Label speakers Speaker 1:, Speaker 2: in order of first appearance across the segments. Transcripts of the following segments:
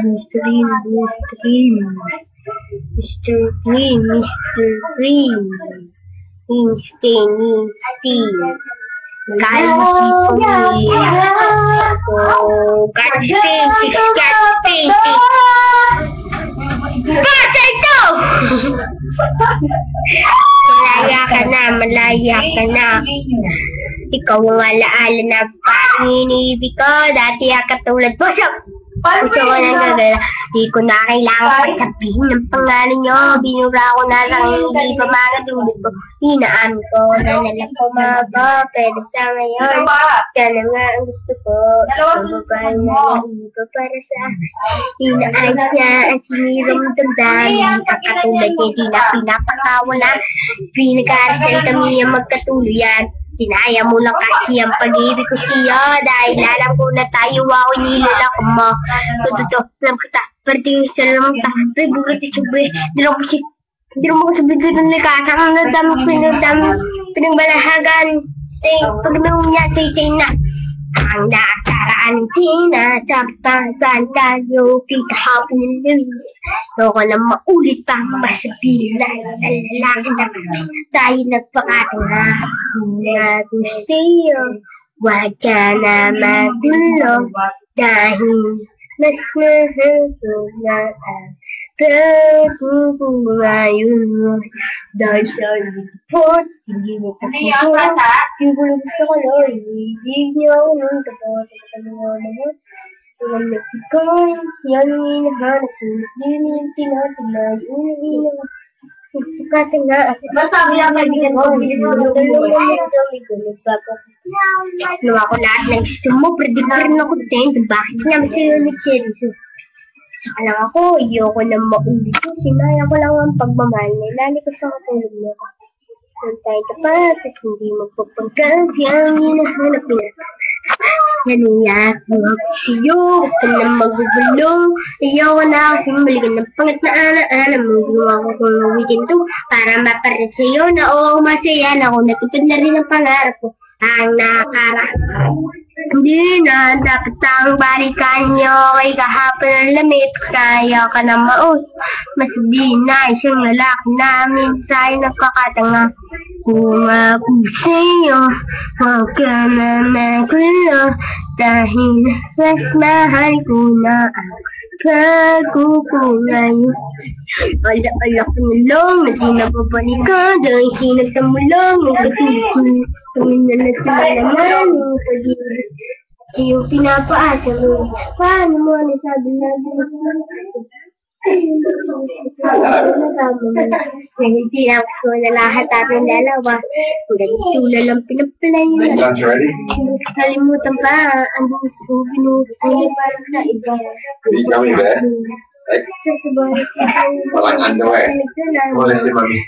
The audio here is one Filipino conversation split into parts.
Speaker 1: Green, Mr. Green, Mr. Green. Instain, Gatsby. Oh, Gatsby. Basta ito! Malaya ka na. Ikaw ang alaala na panginibig ko. Dati katulad po sa gusto ko nang gagala. Di ko na kailangan pagsabihin ng pangalan nyo. Binura ko na lang hindi pa magatulad ko. Hinaan ko na nalang pumaba. Pero sa ngayon, yan nga ang gusto ko. Ibabay na lang ko para sa hinaayos niya ang sinirong damdamin. Ang katulad niya di na pinapakawala. Pinag-aaral kami ang magkatuluyan. Tinaya mo lang kasi ang pag-ibig ko siya. Dahil alam ko na tayo ako nilalak mo. Totoo, alam kita. Pwede sa lamang ta. Pero bulat ito ba? Di mo ko sabi dito ng likasa. Ang nadami pinagbalahagan. Pagdamang niya say na. Ang nakaraan tinatapang tayo kahapon ng lewis. Huwag ko na maulit pa masabihin na lalaki na tayo nagpakatanga. Kung sa'yo, huwag ka na magulo dahil mas mahal ko na ang pagkukungayon. Dahil sa report, hindi mo pa sipot. Tibulog sa kolor, ibig niyo ng kapot. Tulang na ikaw, yan ang hinahanap ko. Hindi yung tinatanay, unang-inang pagkatanga. Basta bilang kaibigan ko, nawa ko lahat ng gusto mo, pero di pa rin ako tend. Bakit naman sa'yo nag-seryoso? Saka lang ako, ayoko na maulit ko. Sinaya ko lang ang pagmamahal na ilali ko sa katulog mo. Kung tayo tapat at hindi magpapagkag, yung hinahanap niya. Naniyak mo ako sa'yo, huwag ka na magugulo. Ayoko na kasi maligan ng pangat na ana-ana. Magawa ko kung weekend to para maparit sa'yo na oo, masaya na ako. Natupad na rin ang pangarap ko. Ang nakaraan. Hindi na, dapat ang balikan nyo kay kahapon ng lamit. Kaya ka na maus. Masabihin na isang lalaki namin sa'yo nagkakatanga. Kung ako sa'yo, huwag ka na magulo. Dahil mas mahal ko na ang pagkukungayon. Ala-ala ko na lang, na di nababalikan. Dahil sinagta mo lang, nagkatulog ko. Kami na naman yung pag-ibig. Yung pinapaasa mo. Paano mo nasabi na hindi lang ko na lahat ating dalawa. Ganito na lang pinaplay. Kalimutan pa ang gusto binuhay para sa iba.
Speaker 2: Walang underwear. Wala si mami.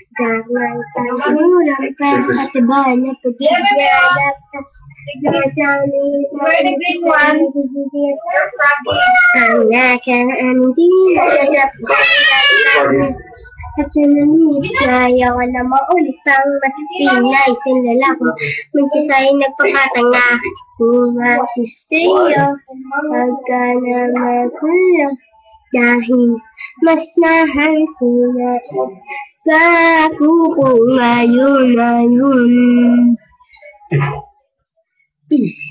Speaker 1: At nanunod na ayaw na maulit ang mas pinay isang lalaki. Magsasayang nagpapatanga. Kung ako sa'yo, huwag ka na magulo. Dahil mas mahal ko na ako ngayon. Peace.